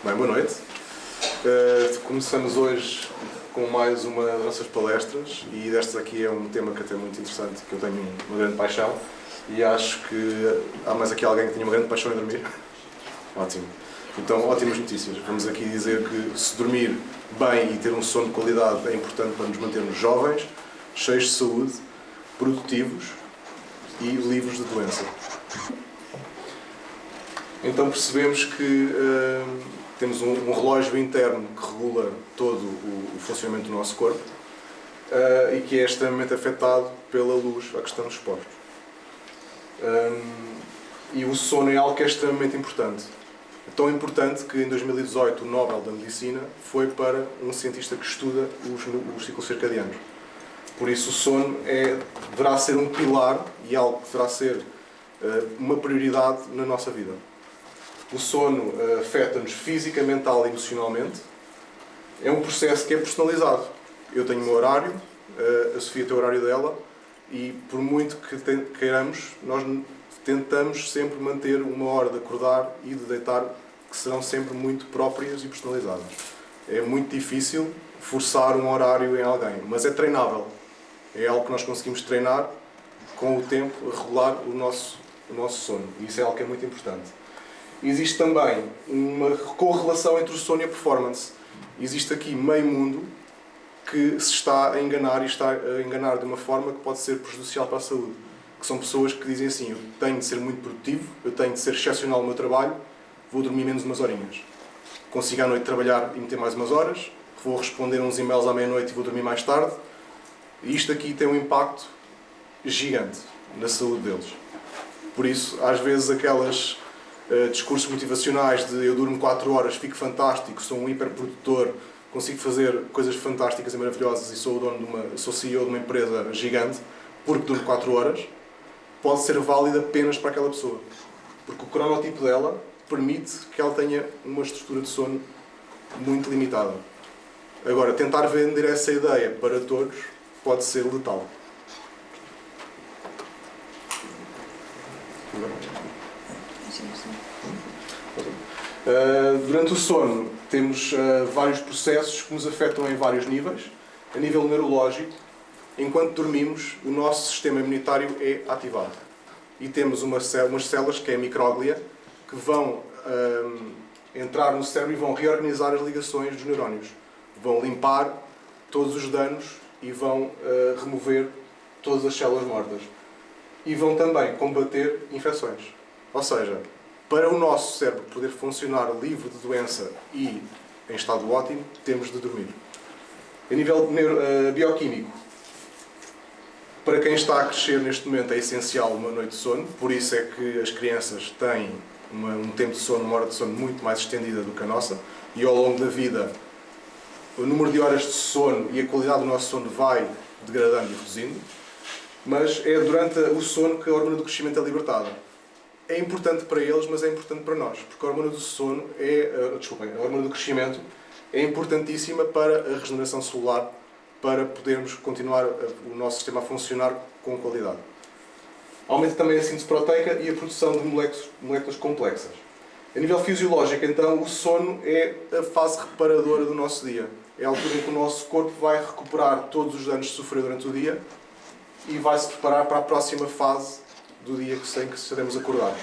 Bem, boa noite. Começamos hoje com mais uma das nossas palestras e desta aqui é um tema que até é muito interessante, que eu tenho uma grande paixão e acho que há mais aqui alguém que tenha uma grande paixão em dormir. Ótimo. Então, ótimas notícias. Vamos aqui dizer que se dormir bem e ter um sono de qualidade é importante para nos mantermos jovens, cheios de saúde, produtivos e livres de doença. Então percebemos que temos um relógio interno que regula todo o funcionamento do nosso corpo e que é extremamente afetado pela luz a que estamos expostos. E o sono é algo que é extremamente importante. É tão importante que em 2018 o Nobel da Medicina foi para um cientista que estuda os ciclos circadianos. Por isso o sono deverá ser um pilar e algo que deverá ser uma prioridade na nossa vida. O sono afeta-nos física, mental e emocionalmente. É um processo que é personalizado. Eu tenho o meu horário, a Sofia tem o horário dela e por muito que queiramos, nós tentamos sempre manter uma hora de acordar e de deitar que serão sempre muito próprias e personalizadas. É muito difícil forçar um horário em alguém, mas é treinável. É algo que nós conseguimos treinar com o tempo, a regular o nosso sono. E isso é algo que é muito importante. Existe também uma correlação entre o sono e a performance. Existe aqui meio mundo que se está a enganar e está a enganar de uma forma que pode ser prejudicial para a saúde. Que são pessoas que dizem assim, eu tenho de ser muito produtivo, eu tenho de ser excepcional no meu trabalho, vou dormir menos umas horinhas. Consigo à noite trabalhar e meter mais umas horas, vou responder uns e-mails à meia-noite e vou dormir mais tarde. E isto aqui tem um impacto gigante na saúde deles. Por isso, às vezes aquelas discursos motivacionais de eu durmo 4 horas, fico fantástico, sou um hiperprodutor, consigo fazer coisas fantásticas e maravilhosas e sou CEO de uma empresa gigante porque durmo 4 horas, pode ser válida apenas para aquela pessoa. Porque o cronotipo dela permite que ela tenha uma estrutura de sono muito limitada. Agora, tentar vender essa ideia para todos pode ser letal. Durante o sono temos vários processos que nos afetam em vários níveis. A nível neurológico, enquanto dormimos, o nosso sistema imunitário é ativado. E temos umas células, que é a micróglia, que vão entrar no cérebro e vão reorganizar as ligações dos neurónios. Vão limpar todos os danos e vão remover todas as células mortas. E vão também combater infecções. Ou seja, para o nosso cérebro poder funcionar livre de doença e em estado ótimo, temos de dormir. A nível bioquímico, para quem está a crescer neste momento é essencial uma noite de sono, por isso é que as crianças têm um tempo de sono, uma hora de sono muito mais estendida do que a nossa, e ao longo da vida o número de horas de sono e a qualidade do nosso sono vai degradando e reduzindo, mas é durante o sono que a hormona do crescimento é libertada. É importante para eles, mas é importante para nós, porque a hormona do sono a hormona do crescimento é importantíssima para a regeneração celular, para podermos continuar o nosso sistema a funcionar com qualidade. Aumenta também a síntese proteica e a produção de moléculas complexas. A nível fisiológico, então, o sono é a fase reparadora do nosso dia. É a altura em que o nosso corpo vai recuperar todos os danos que sofreu durante o dia e vai se preparar para a próxima fase do dia em que estaremos acordados.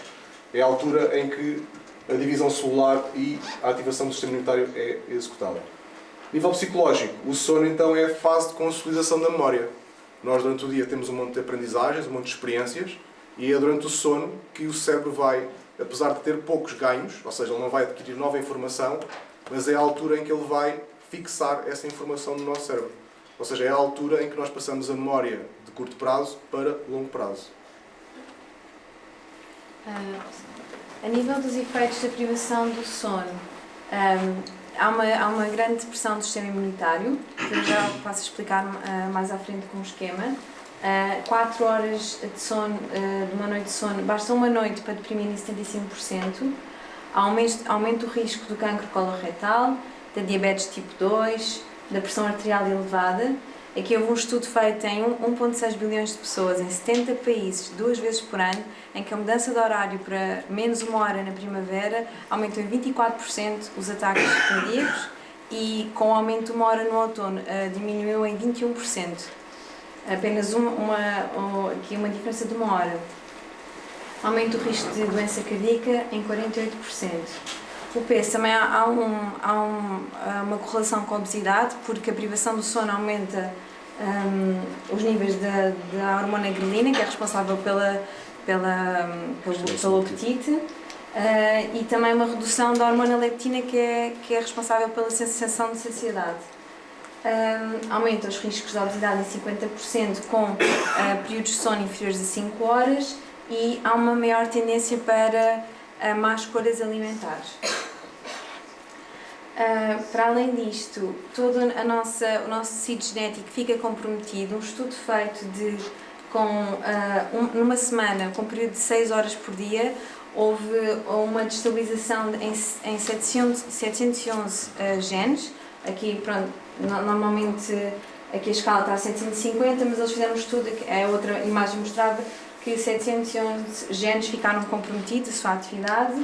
É a altura em que a divisão celular e a ativação do sistema imunitário é executada. A nível psicológico, o sono então é a fase de consolidação da memória. Nós durante o dia temos um monte de aprendizagens, um monte de experiências, e é durante o sono que o cérebro vai, apesar de ter poucos ganhos, ou seja, ele não vai adquirir nova informação, mas é a altura em que ele vai fixar essa informação no nosso cérebro. Ou seja, é a altura em que nós passamos a memória de curto prazo para longo prazo. A nível dos efeitos da privação do sono, há uma grande depressão do sistema imunitário, que eu já passo a explicar mais à frente com um esquema. 4 horas de sono, de uma noite de sono, basta uma noite para deprimir em 75%. Aumenta o risco do cancro coloretal, da diabetes tipo 2, da pressão arterial elevada Aqui houve um estudo feito em 1,6 bilhões de pessoas, em 70 países, 2 vezes por ano, em que a mudança de horário para menos 1 hora na primavera aumentou em 24% os ataques cardíacos e com o aumento de 1 hora no outono diminuiu em 21%. Apenas aqui uma diferença de 1 hora. Aumenta o risco de doença cardíaca em 48%. O peso também há uma correlação com a obesidade, porque a privação do sono aumenta os níveis da hormona grelina, que é responsável pelo apetite, e também uma redução da hormona leptina, que é responsável pela sensação de saciedade. Aumenta os riscos de obesidade em 50% com períodos de sono inferiores a 5 horas e há uma maior tendência para más escolhas alimentares. Para além disto, todo o nosso tecido genético fica comprometido. Um estudo feito numa semana, com um período de 6 horas por dia, houve uma destabilização em 711 genes. Aqui, pronto, normalmente aqui a escala está a 750, mas eles fizeram um estudo, a outra imagem mostrava que 711 genes ficaram comprometidos, a sua atividade,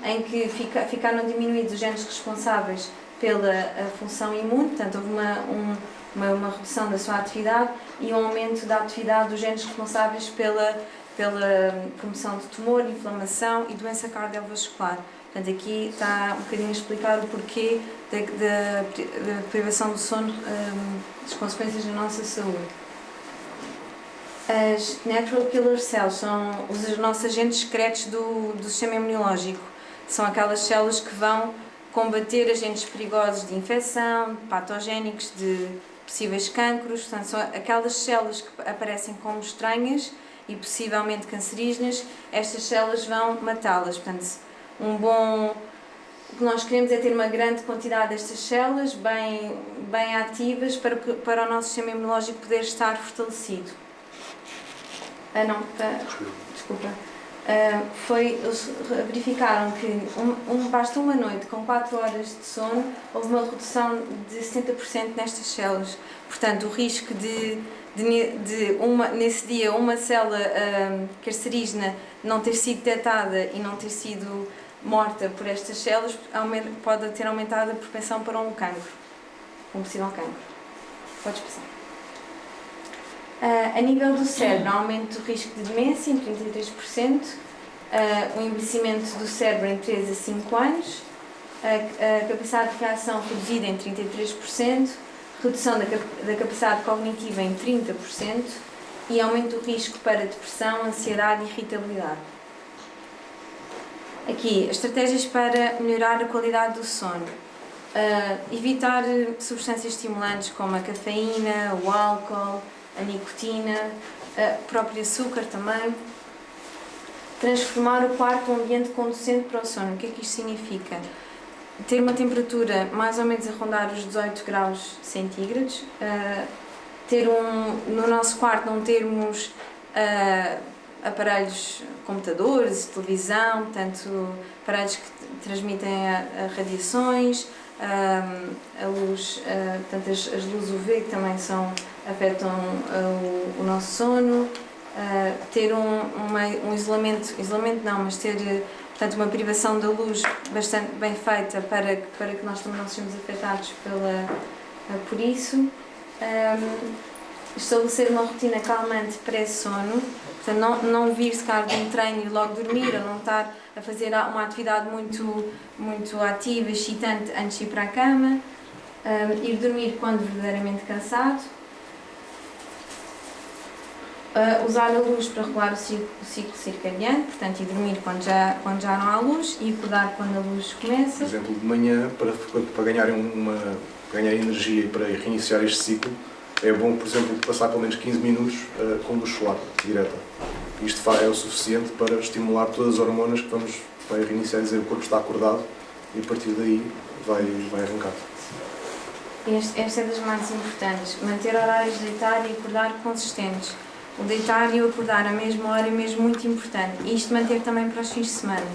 em que ficaram diminuídos os genes responsáveis pela função imune, portanto houve uma redução da sua atividade e um aumento da atividade dos genes responsáveis pela promoção de tumor, inflamação e doença cardiovascular. Portanto, aqui está um bocadinho a explicar o porquê da privação do sono, as consequências na nossa saúde. As Natural Killer Cells são os nossos agentes secretos do sistema imunológico. São aquelas células que vão combater agentes perigosos de infecção, patogénicos, de possíveis cancros. Portanto, são aquelas células que aparecem como estranhas e possivelmente cancerígenas. Estas células vão matá-las. Portanto, o que nós queremos é ter uma grande quantidade destas células bem ativas para o nosso sistema imunológico poder estar fortalecido. Desculpa. Eles verificaram que basta uma noite com 4 horas de sono, houve uma redução de 70% nestas células. Portanto, o risco nesse dia uma célula cancerígena não ter sido detectada e não ter sido morta por estas células pode ter aumentado a propensão para um cancro, um possível cancro. Podes passar. A nível do cérebro, aumenta o risco de demência em 33%, o envelhecimento do cérebro em 3 a 5 anos, a capacidade de reação reduzida em 33%, redução da capacidade cognitiva em 30% e aumenta o risco para depressão, ansiedade e irritabilidade. Aqui, estratégias para melhorar a qualidade do sono. Evitar substâncias estimulantes como a cafeína, o álcool, a nicotina, o próprio açúcar também. Transformar o quarto num ambiente conducente para o sono. O que é que isto significa? Ter uma temperatura mais ou menos a rondar os 18 graus centígrados. No nosso quarto não termos aparelhos, computadores, televisão, portanto, aparelhos que transmitem radiações, a luz, portanto, as luzes UV que também afetam o nosso sono, ter um isolamento não, mas ter, portanto, uma privação da luz bastante bem feita para que nós também não sejamos afetados por isso. Estabelecer uma rotina calmante pré-sono, portanto, não vir secar de um treino e logo dormir, ou não estar a fazer uma atividade muito ativa, excitante antes de ir para a cama, ir dormir quando verdadeiramente cansado, usar a luz para regular o ciclo circadiano, portanto, ir dormir quando já não há luz e acordar quando a luz começa. Por exemplo, de manhã, para ganharem energia e para reiniciar este ciclo, é bom, por exemplo, passar pelo menos 15 minutos com luz solar direta. Isto é o suficiente para estimular todas as hormonas que vai reiniciar e dizer que o corpo está acordado e a partir daí vai arrancar. Esta é das mais importantes. Manter horários de deitar e acordar consistentes. O deitar e o acordar à mesma hora é mesmo muito importante. E isto manter também para os fins de semana.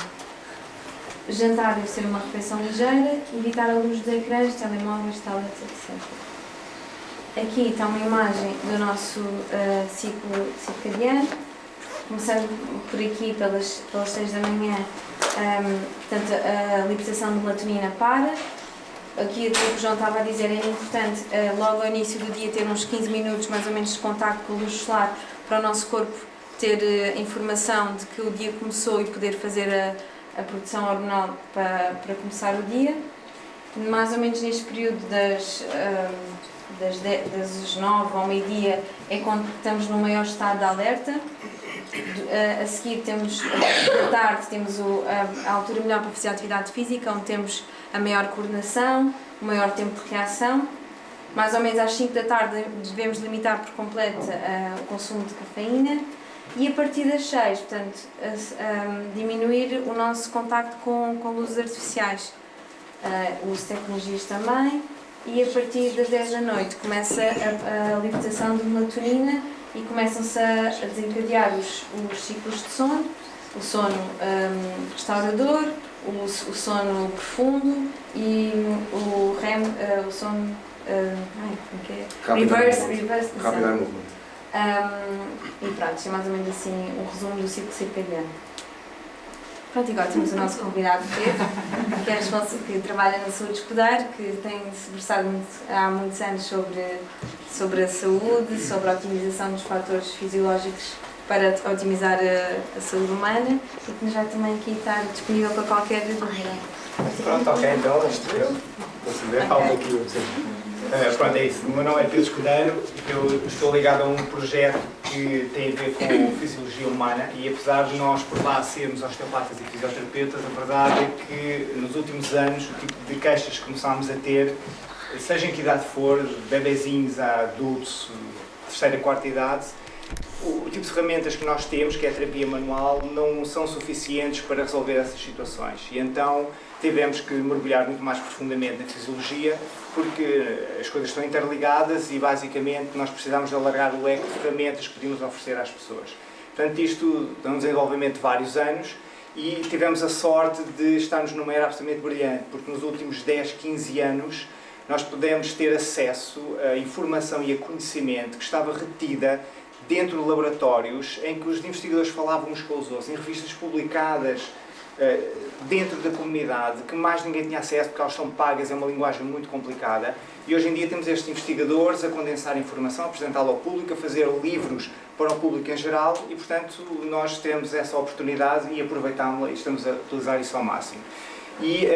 Jantar deve ser uma refeição ligeira, evitar a luz dos ecrãs, telemóveis, tablets, etc. aqui está uma imagem do nosso ciclo circadiano. Começando por aqui pelas 6 da manhã, portanto, a libertação de melatonina para. Aqui o que o João estava a dizer, é importante logo ao início do dia ter uns 15 minutos mais ou menos de contacto com a luz solar para o nosso corpo ter informação de que o dia começou e poder fazer a produção hormonal para começar o dia. Mais ou menos neste período das 9 ao meio-dia é quando estamos no maior estado de alerta. A seguir temos, à tarde, temos a altura melhor para fazer atividade física, onde temos a maior coordenação, o maior tempo de reação. Mais ou menos às 5 da tarde devemos limitar por completo o consumo de cafeína. E a partir das 6, portanto, diminuir o nosso contacto com luzes artificiais. O uso de tecnologias também. E a partir das 10 da noite começa a libertação de melatonina e começam-se a desencadear os ciclos de sono, o sono restaurador, o sono profundo e o REM, o sono reverse Rapid Eye Movement. E pronto, é mais ou menos assim um resumo do ciclo circadiano. Pronto, e agora temos o nosso convidado Pedro, que trabalha na saúde escolar, que tem se versado há muitos anos sobre a saúde, sobre a otimização dos fatores fisiológicos para otimizar a saúde humana e que nos vai também aqui estar disponível para qualquer dúvida. Pronto, ok, então falta aqui. Pronto, é isso. O meu nome é Pedro Escudeiro, eu estou ligado a um projeto que tem a ver com fisiologia humana e apesar de nós por lá sermos osteopatas e fisioterapeutas, a verdade é que nos últimos anos o tipo de queixas que começámos a ter, seja em que idade for, bebezinhos a adultos, terceira, quarta idade, o tipo de ferramentas que nós temos, que é a terapia manual, não são suficientes para resolver essas situações. E então tivemos que mergulhar muito mais profundamente na fisiologia, porque as coisas estão interligadas e basicamente nós precisamos de alargar o leque de ferramentas que podíamos oferecer às pessoas. Portanto, isto é um desenvolvimento de vários anos e tivemos a sorte de estarmos numa era absolutamente brilhante, porque nos últimos 10, 15 anos nós pudemos ter acesso a informação e a conhecimento que estava retida dentro de laboratórios em que os investigadores falavam uns com os outros, em revistas publicadas dentro da comunidade, que mais ninguém tinha acesso porque elas são pagas, é uma linguagem muito complicada. E hoje em dia temos estes investigadores a condensar informação, a apresentá-la ao público, a fazer livros para o público em geral e, portanto, nós temos essa oportunidade e aproveitámos-la e estamos a utilizar isso ao máximo. E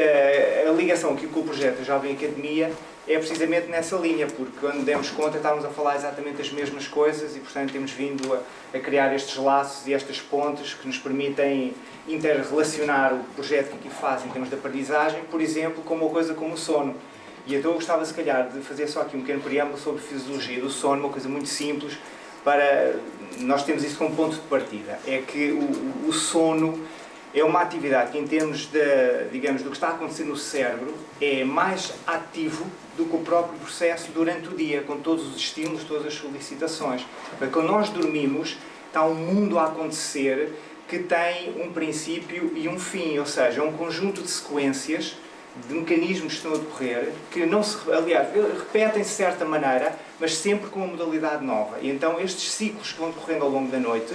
a ligação aqui com o projeto da Jovem Academia é precisamente nessa linha, porque quando demos conta estávamos a falar exatamente as mesmas coisas e, portanto, temos vindo a criar estes laços e estas pontes que nos permitem interrelacionar o projeto que aqui faz em termos de aprendizagem, por exemplo, com uma coisa como o sono. E então eu gostava, se calhar, de fazer só aqui um pequeno preâmbulo sobre a fisiologia do sono, uma coisa muito simples, para nós termos isso como ponto de partida. É que o sono é uma atividade que, em termos de, digamos, do que está a acontecer no cérebro, é mais ativo do que o próprio processo durante o dia, com todos os estímulos, todas as solicitações. Porque quando nós dormimos, está um mundo a acontecer que tem um princípio e um fim, ou seja, um conjunto de sequências, de mecanismos que estão a decorrer, que não se, aliás, repetem-se de certa maneira, mas sempre com uma modalidade nova. E então estes ciclos que vão decorrendo ao longo da noite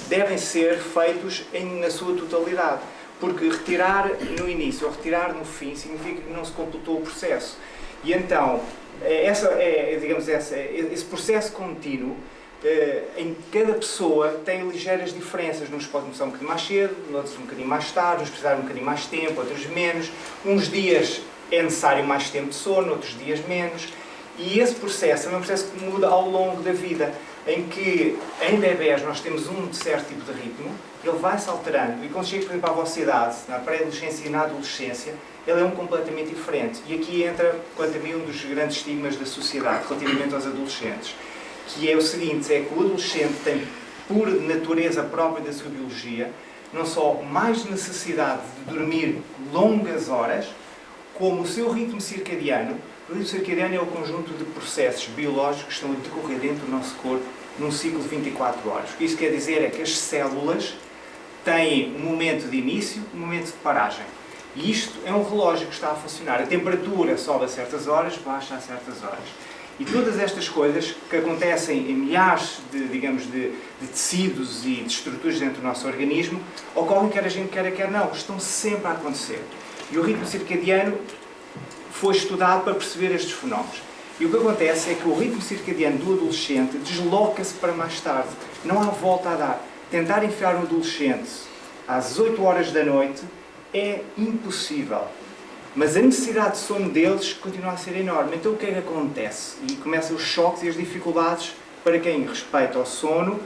devem ser feitos na sua totalidade, porque retirar no início ou retirar no fim significa que não se completou o processo. E então, esse processo contínuo, em cada pessoa tem ligeiras diferenças. Uns podem começar um bocadinho mais cedo, outros um bocadinho mais tarde, uns precisarem um bocadinho mais tempo, outros menos. Uns dias é necessário mais tempo de sono, outros dias menos. E esse processo é um processo que muda ao longo da vida, em que em bebés nós temos um certo tipo de ritmo, ele vai-se alterando e quando chega, por exemplo, à vossa idade, na pré-adolescência e na adolescência, ele é completamente diferente. E aqui entra, quanto a mim, um dos grandes estigmas da sociedade relativamente aos adolescentes, que é o seguinte, é que o adolescente tem, por natureza própria da sua biologia, não só mais necessidade de dormir longas horas, como o seu ritmo circadiano. O ritmo circadiano é o conjunto de processos biológicos que estão a decorrer dentro do nosso corpo num ciclo de 24 horas. O que isso quer dizer é que as células têm um momento de início e um momento de paragem. E isto é um relógio que está a funcionar. A temperatura sobe a certas horas, baixa a certas horas. E todas estas coisas que acontecem em milhares de tecidos e de estruturas dentro do nosso organismo, ocorrem quer a gente queira, quer não, estão sempre a acontecer. E o ritmo circadiano foi estudado para perceber estes fenómenos. E o que acontece é que o ritmo circadiano do adolescente desloca-se para mais tarde. Não há volta a dar. Tentar enfiar um adolescente às 8 horas da noite é impossível. Mas a necessidade de sono deles continua a ser enorme. Então o que é que acontece? E começam os choques e as dificuldades para quem respeita o sono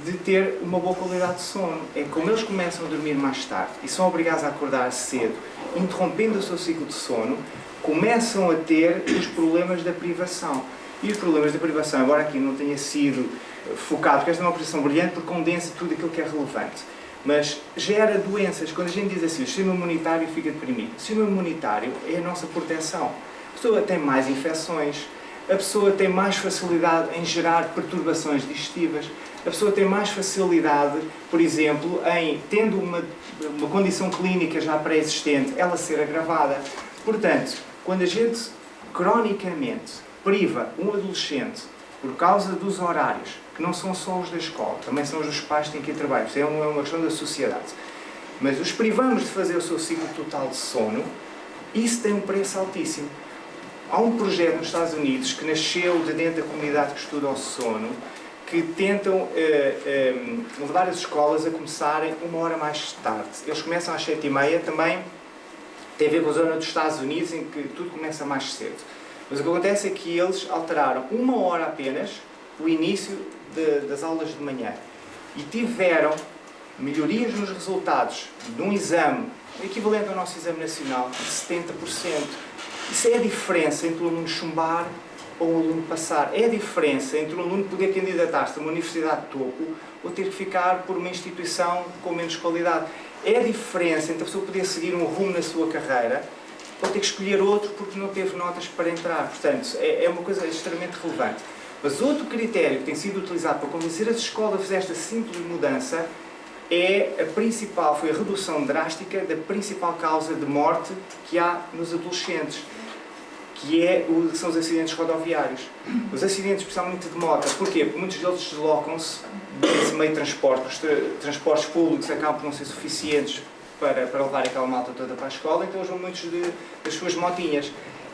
de ter uma boa qualidade de sono. É como eles começam a dormir mais tarde e são obrigados a acordar cedo, interrompendo o seu ciclo de sono, começam a ter os problemas da privação. E os problemas da privação, embora aqui não tenha sido focado, porque esta é uma posição brilhante, porque condensa tudo aquilo que é relevante. Mas gera doenças. Quando a gente diz assim, o sistema imunitário fica deprimido. O sistema imunitário é a nossa proteção. A pessoa tem mais infecções, a pessoa tem mais facilidade em gerar perturbações digestivas, a pessoa tem mais facilidade, por exemplo, em, tendo uma condição clínica já pré-existente, ela ser agravada. Portanto, quando a gente cronicamente priva um adolescente por causa dos horários, que não são só os da escola, também são os dos pais que têm que ir trabalhar, isso é uma questão da sociedade, mas os privamos de fazer o seu ciclo total de sono, isso tem um preço altíssimo. Há um projeto nos Estados Unidos que nasceu de dentro da comunidade que estuda o sono, que tentam levar as escolas a começarem 1 hora mais tarde. Eles começam às 7h30, também tem a ver com a zona dos Estados Unidos, em que tudo começa mais cedo. Mas o que acontece é que eles alteraram 1 hora apenas o início das aulas de manhã. E tiveram melhorias nos resultados de um exame, equivalente ao nosso exame nacional, de 70%. Isso é a diferença entre o aluno chumbar ou o aluno passar. É a diferença entre o aluno poder candidatar-se a uma universidade de topo ou ter que ficar por uma instituição com menos qualidade. É a diferença entre a pessoa poder seguir um rumo na sua carreira ou ter que escolher outro porque não teve notas para entrar. Portanto, é uma coisa extremamente relevante. Mas outro critério que tem sido utilizado para convencer as escolas a fazer esta simples mudança foi a redução drástica da principal causa de morte que há nos adolescentes, que são os acidentes rodoviários. Os acidentes, especialmente de moto. Porquê? Porque muitos deles deslocam-se desse meio de transporte. Os transportes públicos acabam por não ser suficientes para levar aquela malta toda para a escola, então usam muitos das suas motinhas.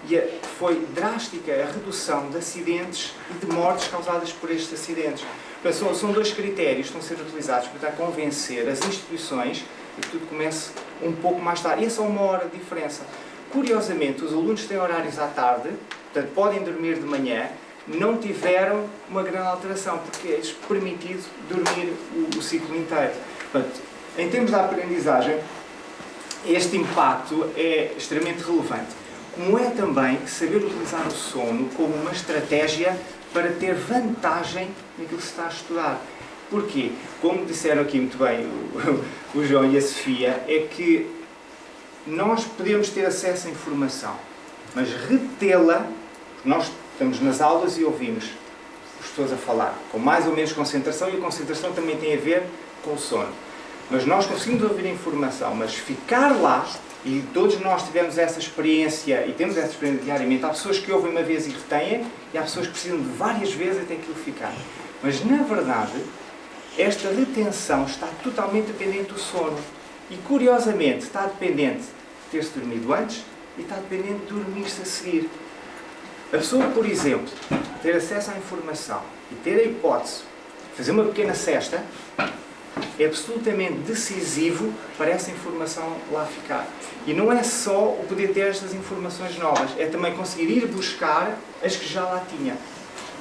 E foi drástica a redução de acidentes e de mortes causadas por estes acidentes. Portanto, são 2 critérios que estão a ser utilizados para tentar convencer as instituições e que tudo comece um pouco mais tarde. E é só 1 hora de diferença. Curiosamente, os alunos que têm horários à tarde, portanto, podem dormir de manhã, não tiveram uma grande alteração, porque é-lhes permitido dormir o ciclo inteiro. Portanto, em termos de aprendizagem, este impacto é extremamente relevante. Como é também saber utilizar o sono como uma estratégia para ter vantagem naquilo que se está a estudar. Porquê? Como disseram aqui muito bem o João e a Sofia, é que nós podemos ter acesso à informação, mas retê-la, nós estamos nas aulas e ouvimos as pessoas a falar, com mais ou menos concentração, e a concentração também tem a ver com o sono. Mas nós conseguimos ouvir a informação, mas ficar lá, e todos nós tivemos essa experiência, e temos essa experiência diariamente, há pessoas que ouvem uma vez e retêm, e há pessoas que precisam de várias vezes até aquilo ficar. Mas, na verdade, esta retenção está totalmente dependente do sono. E, curiosamente, está dependente de ter-se dormido antes e está dependente de dormir-se a seguir. A pessoa, por exemplo, ter acesso à informação e ter a hipótese de fazer uma pequena siesta é absolutamente decisivo para essa informação lá ficar. E não é só o poder ter estas informações novas, é também conseguir ir buscar as que já lá tinha.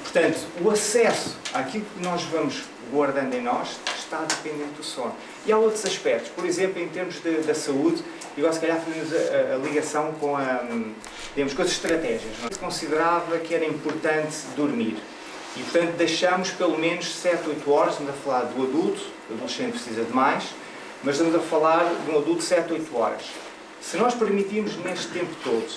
Portanto, o acesso àquilo que nós vamos guardando em nós está dependente do sono. E há outros aspectos, por exemplo, em termos da saúde, e agora se calhar fazemos a ligação com com as estratégias. Não é? Considerava que era importante dormir. E, portanto, deixamos pelo menos 7, 8 horas, estamos a falar do adulto, o adolescente precisa de mais, mas estamos a falar de um adulto 7, 8 horas. Se nós permitirmos neste tempo todo,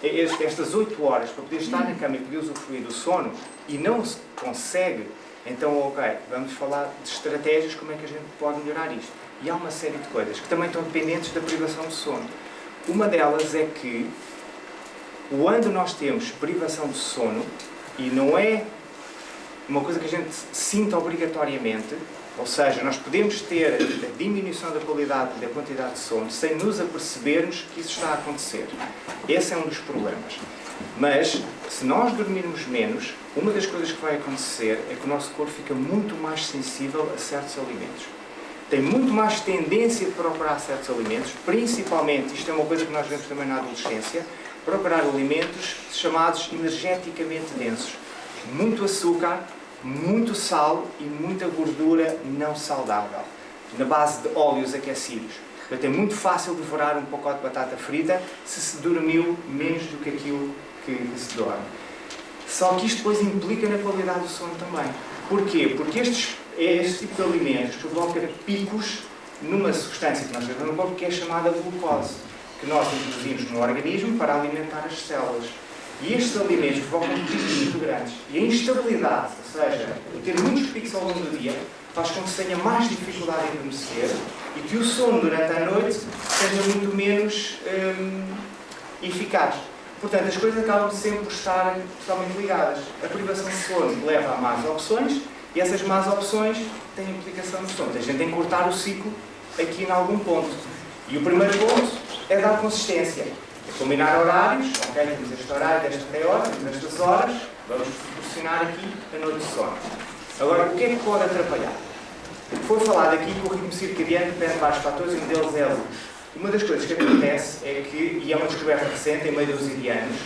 estas 8 horas, para poder estar na cama e poder usufruir do sono, e não se consegue, então, ok, vamos falar de estratégias, como é que a gente pode melhorar isto. E há uma série de coisas que também estão dependentes da privação de sono. Uma delas é que, quando nós temos privação de sono, e não é uma coisa que a gente sinta obrigatoriamente, ou seja, nós podemos ter a diminuição da qualidade e da quantidade de sono sem nos apercebermos que isso está a acontecer. Esse é um dos problemas. Mas, se nós dormirmos menos, uma das coisas que vai acontecer é que o nosso corpo fica muito mais sensível a certos alimentos. Tem muito mais tendência de procurar certos alimentos, principalmente, isto é uma coisa que nós vemos também na adolescência, procurar alimentos chamados energeticamente densos. Muito açúcar, muito sal e muita gordura não saudável, na base de óleos aquecidos. Portanto, é muito fácil devorar um pacote de batata frita se dormiu menos do que aquilo que se dorme. Só que isto depois implica na qualidade do sono também. Porquê? Porque este tipo de alimentos provoca picos numa substância que nós temos no corpo que é chamada glucose, que nós introduzimos no organismo para alimentar as células. E estes alimentos provocam picos muito grandes. E a instabilidade, ou seja, ter muitos picos ao longo do dia, faz com que se tenha mais dificuldade em adormecer e que o sono durante a noite seja muito menos eficaz. Portanto, as coisas acabam sempre por estar totalmente ligadas. A privação de sono leva a más opções e essas más opções têm implicação no sono. A gente tem que cortar o ciclo aqui em algum ponto. E o primeiro ponto é dar consistência. É combinar horários, ok, temos este horário, desta até hora, temos estas horas, vamos proporcionar aqui a noite de sono. Agora, o que é que pode atrapalhar? Foi falado aqui que o ritmo circadiano depende de vários fatores e um deles é a luz. Uma das coisas que acontece é que, e é uma descoberta recente, em meio dos indianos,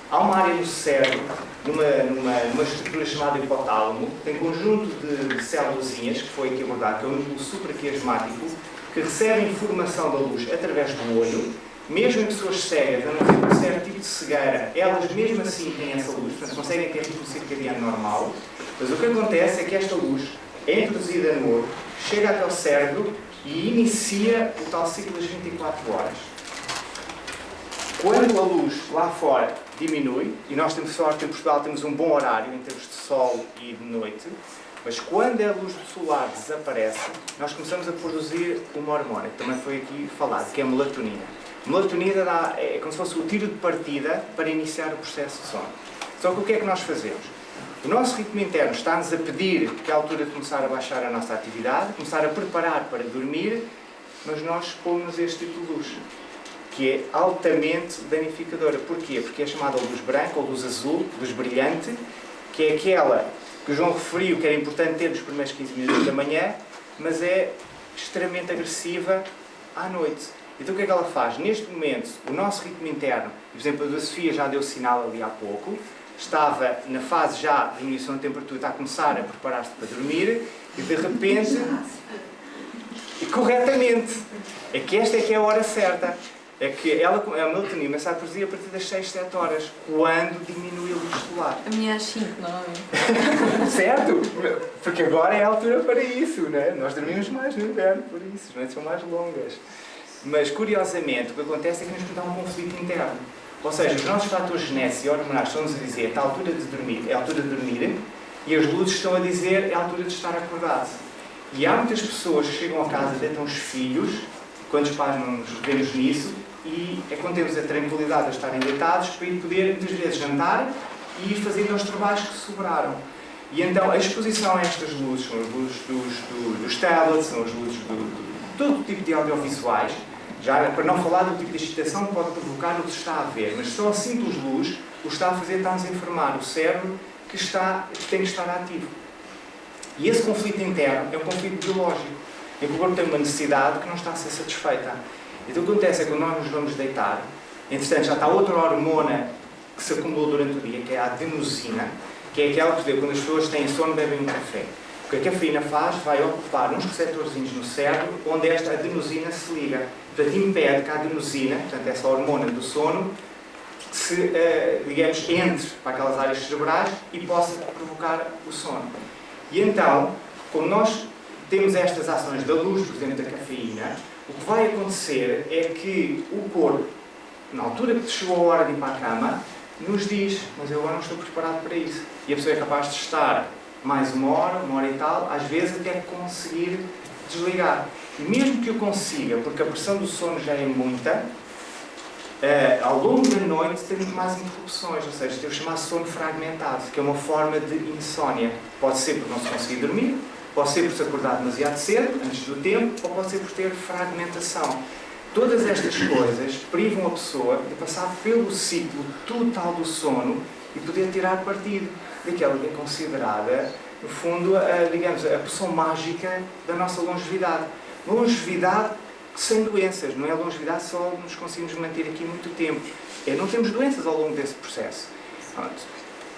há uma área do cérebro, numa estrutura chamada hipotálamo, tem um conjunto de célulazinhas, que foi aqui abordado, que é o núcleo supraquiasmático, que recebe informação da luz através do olho. Mesmo em pessoas cegas, a não ter um certo tipo de cegueira, elas mesmo assim têm essa luz, portanto conseguem ter ritmo circadiano normal, mas o que acontece é que esta luz é introduzida no olho, chega até o cérebro e inicia o tal ciclo das 24 horas. Quando a luz lá fora diminui, e nós temos sorte em Portugal, temos um bom horário em termos de sol e de noite, mas quando a luz solar desaparece, nós começamos a produzir uma hormona, que também foi aqui falado, que é a melatonina. A melatonina é como se fosse o tiro de partida para iniciar o processo de sono. Só que o que é que nós fazemos? O nosso ritmo interno está-nos a pedir que é a altura de começar a baixar a nossa atividade, começar a preparar para dormir, mas nós pomos este tipo de luz, que é altamente danificadora. Porquê? Porque é chamada luz branca ou luz azul, luz brilhante, que é aquela que o João referiu que era importante ter nos primeiros 15 minutos da manhã, mas é extremamente agressiva à noite. Então o que é que ela faz? Neste momento, o nosso ritmo interno, por exemplo, a da Sofia já deu sinal ali há pouco, estava na fase já de diminuição de temperatura, está a começar a preparar-se para dormir, e de repente, e corretamente, é que esta é que é a hora certa. É que ela, a melatonina começa a produzir a partir das 6, 7 horas, quando diminui a luz solar. A minha às 5, não é? Certo? Porque agora é a altura para isso, não é? Nós dormimos mais no inverno, por isso, as noites são mais longas. Mas, curiosamente, o que acontece é que nos dá um conflito interno. Ou seja, os nossos fatores genéticos e hormonais estão-nos a dizer que a altura de dormir é a altura de dormir, e as luzes estão a dizer é a altura de estar acordado. E há muitas pessoas que chegam a casa e deitam os filhos, quando os pais não nos vemos nisso, e é quando temos a tranquilidade de estarem deitados para ir poder, muitas vezes, jantar e ir fazendo os trabalhos que sobraram. E então, a exposição a estas luzes, são as luzes dos tablets, são as luzes de todo tipo de audiovisuais, já para não falar do tipo de excitação que pode provocar o que se está a ver, mas só a simples luz o está a fazer, está-nos a informar o cérebro que tem que estar ativo. E esse conflito interno é um conflito biológico, em que o corpo tem uma necessidade que não está a ser satisfeita. Então o que acontece é que quando nós nos vamos deitar, entretanto já está outra hormona que se acumulou durante o dia, que é a adenosina, que é aquela que, por exemplo, quando as pessoas têm sono, bebem um café. O que a cafeína faz? Vai ocupar uns receptorzinhos no cérebro onde esta adenosina se liga. Portanto, impede que a adenosina, portanto, essa hormona do sono, se, digamos, entre para aquelas áreas cerebrais e possa provocar o sono. E então, como nós temos estas ações da luz, por exemplo, da cafeína, o que vai acontecer é que o corpo, na altura que chegou a hora de ir para a cama, nos diz, mas eu agora não estou preparado para isso. E a pessoa é capaz de estar mais uma hora e tal, às vezes até conseguir desligar. E mesmo que eu consiga, porque a pressão do sono já é muita, Ao longo da noite temos mais interrupções, ou seja, temos o chamado sono fragmentado, que é uma forma de insónia. Pode ser por não se conseguir dormir, pode ser por se acordar demasiado cedo, antes do tempo, ou pode ser por ter fragmentação. Todas estas coisas privam a pessoa de passar pelo ciclo total do sono e poder tirar partido daquela que é considerada, no fundo, digamos, a poção mágica da nossa longevidade. Longevidade sem doenças, não é longevidade só nos conseguimos manter aqui muito tempo. Não temos doenças ao longo desse processo. Pronto.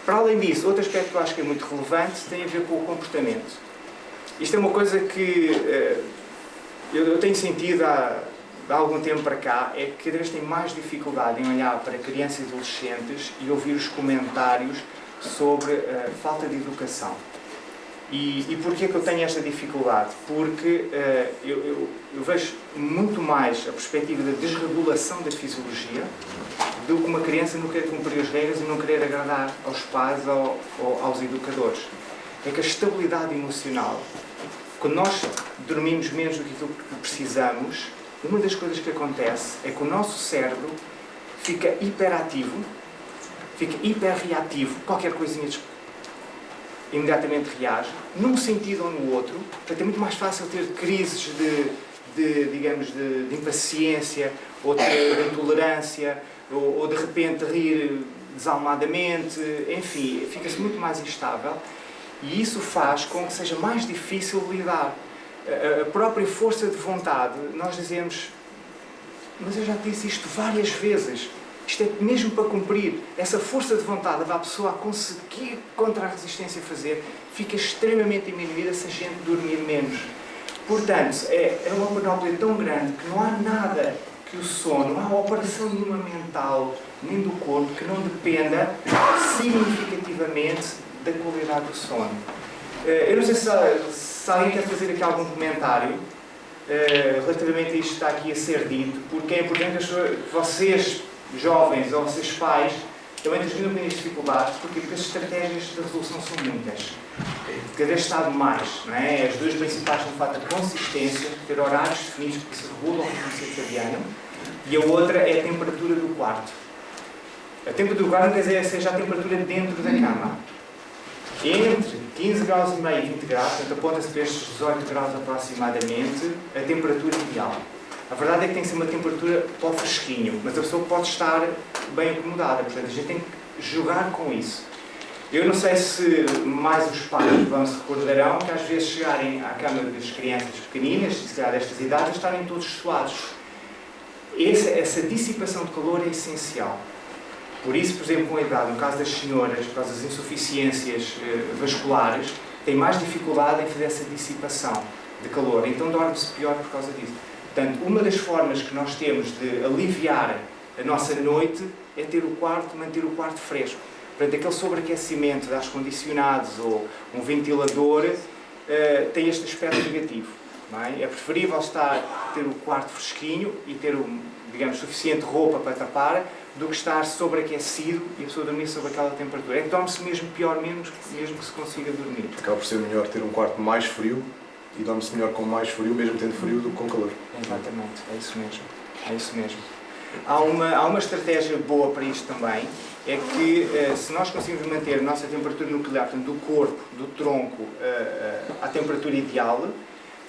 Para além disso, outro aspecto que eu acho que é muito relevante tem a ver com o comportamento. Isto é uma coisa que eu tenho sentido há algum tempo para cá, é que cada vez tenho mais dificuldade em olhar para crianças e adolescentes e ouvir os comentários sobre a falta de educação. E porquê que eu tenho esta dificuldade? Porque eu vejo muito mais a perspectiva da desregulação da fisiologia do que uma criança não querer cumprir as regras e não querer agradar aos pais ou aos educadores. É que a estabilidade emocional, quando nós dormimos menos do que aquilo que precisamos, uma das coisas que acontece é que o nosso cérebro fica hiperativo, fica hiperreativo, qualquer coisinha imediatamente reage, num sentido ou no outro. Portanto, é muito mais fácil ter crises de impaciência, ou de intolerância, ou de repente rir desalmadamente, enfim, fica-se muito mais instável e isso faz com que seja mais difícil lidar. A própria força de vontade, nós dizemos, mas eu já disse isto várias vezes, isto é mesmo para cumprir. Essa força de vontade leva a pessoa a conseguir contra a resistência fazer, fica extremamente diminuída se a gente dormir menos. Portanto, é uma panóplia tão grande que não há nada que o sono, não há operação nenhuma mental, nem do corpo, que não dependa significativamente da qualidade do sono. Eu não sei se alguém quer fazer aqui algum comentário relativamente a isto que está aqui a ser dito, porque é importante que vocês, jovens ou vocês pais, também desvendam bem as dificuldades, porque as estratégias de resolução são muitas. Cada vez está mais, não é? As duas principais são, de facto, a consistência, ter horários definidos que se regulam o ritmo circadiano, e a outra é a temperatura do quarto. A temperatura do quarto não quer dizer seja a temperatura dentro da cama. Entre 15 graus e meio e 20 graus, portanto aponta-se para estes 18 graus aproximadamente, a temperatura ideal. A verdade é que tem que ser uma temperatura para o fresquinho, mas a pessoa pode estar bem acomodada, portanto a gente tem que jogar com isso. Eu não sei se mais os pais vão se recordarão que às vezes chegarem à cama das crianças pequeninas, se calhar destas idades, estarem todos suados. Essa dissipação de calor é essencial. Por isso, por exemplo, com a idade, no caso das senhoras, por causa das insuficiências vasculares, têm mais dificuldade em fazer essa dissipação de calor. Então dorme-se pior por causa disso. Portanto, uma das formas que nós temos de aliviar a nossa noite é ter o quarto, manter o quarto fresco. Portanto, aquele sobreaquecimento de ar condicionados ou um ventilador tem este aspecto negativo. Não é? É preferível ter o quarto fresquinho e ter, digamos, suficiente roupa para tapar, do que estar sobreaquecido e a pessoa dormir sob aquela temperatura. É que dorme-se mesmo pior, mesmo que se consiga dormir. Acaba por ser melhor ter um quarto mais frio e dorme-se melhor com mais frio, mesmo tendo frio, do que com calor. Exatamente, é isso mesmo. É isso mesmo. Há uma estratégia boa para isto também, é que se nós conseguimos manter a nossa temperatura nuclear, portanto, do corpo, do tronco, à temperatura ideal,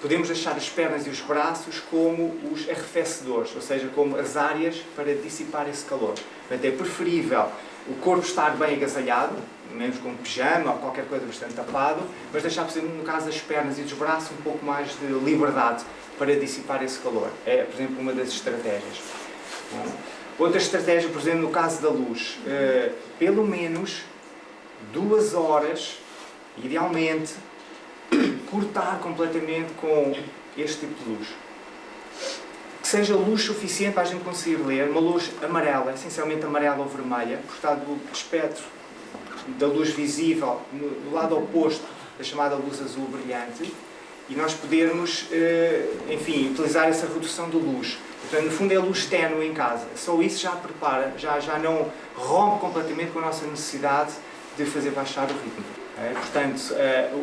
podemos deixar as pernas e os braços como os arrefecedores, ou seja, como as áreas para dissipar esse calor. Portanto, é preferível o corpo estar bem agasalhado, menos com um pijama ou qualquer coisa bastante tapado, mas deixar, por exemplo, no caso das pernas e dos braços, um pouco mais de liberdade para dissipar esse calor. É, por exemplo, uma das estratégias. Outra estratégia, por exemplo, no caso da luz, pelo menos 2 horas, idealmente, cortar completamente com este tipo de luz. Que seja luz suficiente para a gente conseguir ler, uma luz amarela, essencialmente amarela ou vermelha, porque está do espectro da luz visível do lado oposto da chamada luz azul brilhante, e nós podermos, enfim, utilizar essa redução de luz. Portanto, no fundo é luz ténue em casa. Só isso já prepara, já não rompe completamente com a nossa necessidade de fazer baixar o ritmo. Portanto,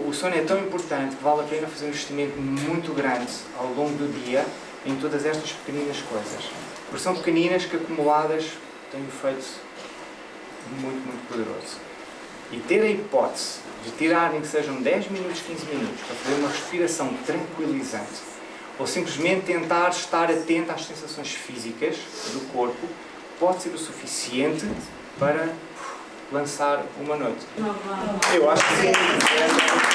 o sono é tão importante que vale a pena fazer um investimento muito grande ao longo do dia em todas estas pequeninas coisas. Porque são pequeninas que acumuladas têm um efeito muito, muito poderoso. E ter a hipótese de tirar, nem que sejam 10 minutos, 15 minutos, para fazer uma respiração tranquilizante, ou simplesmente tentar estar atento às sensações físicas do corpo, pode ser o suficiente para lançar uma noite. Eu acho que sim.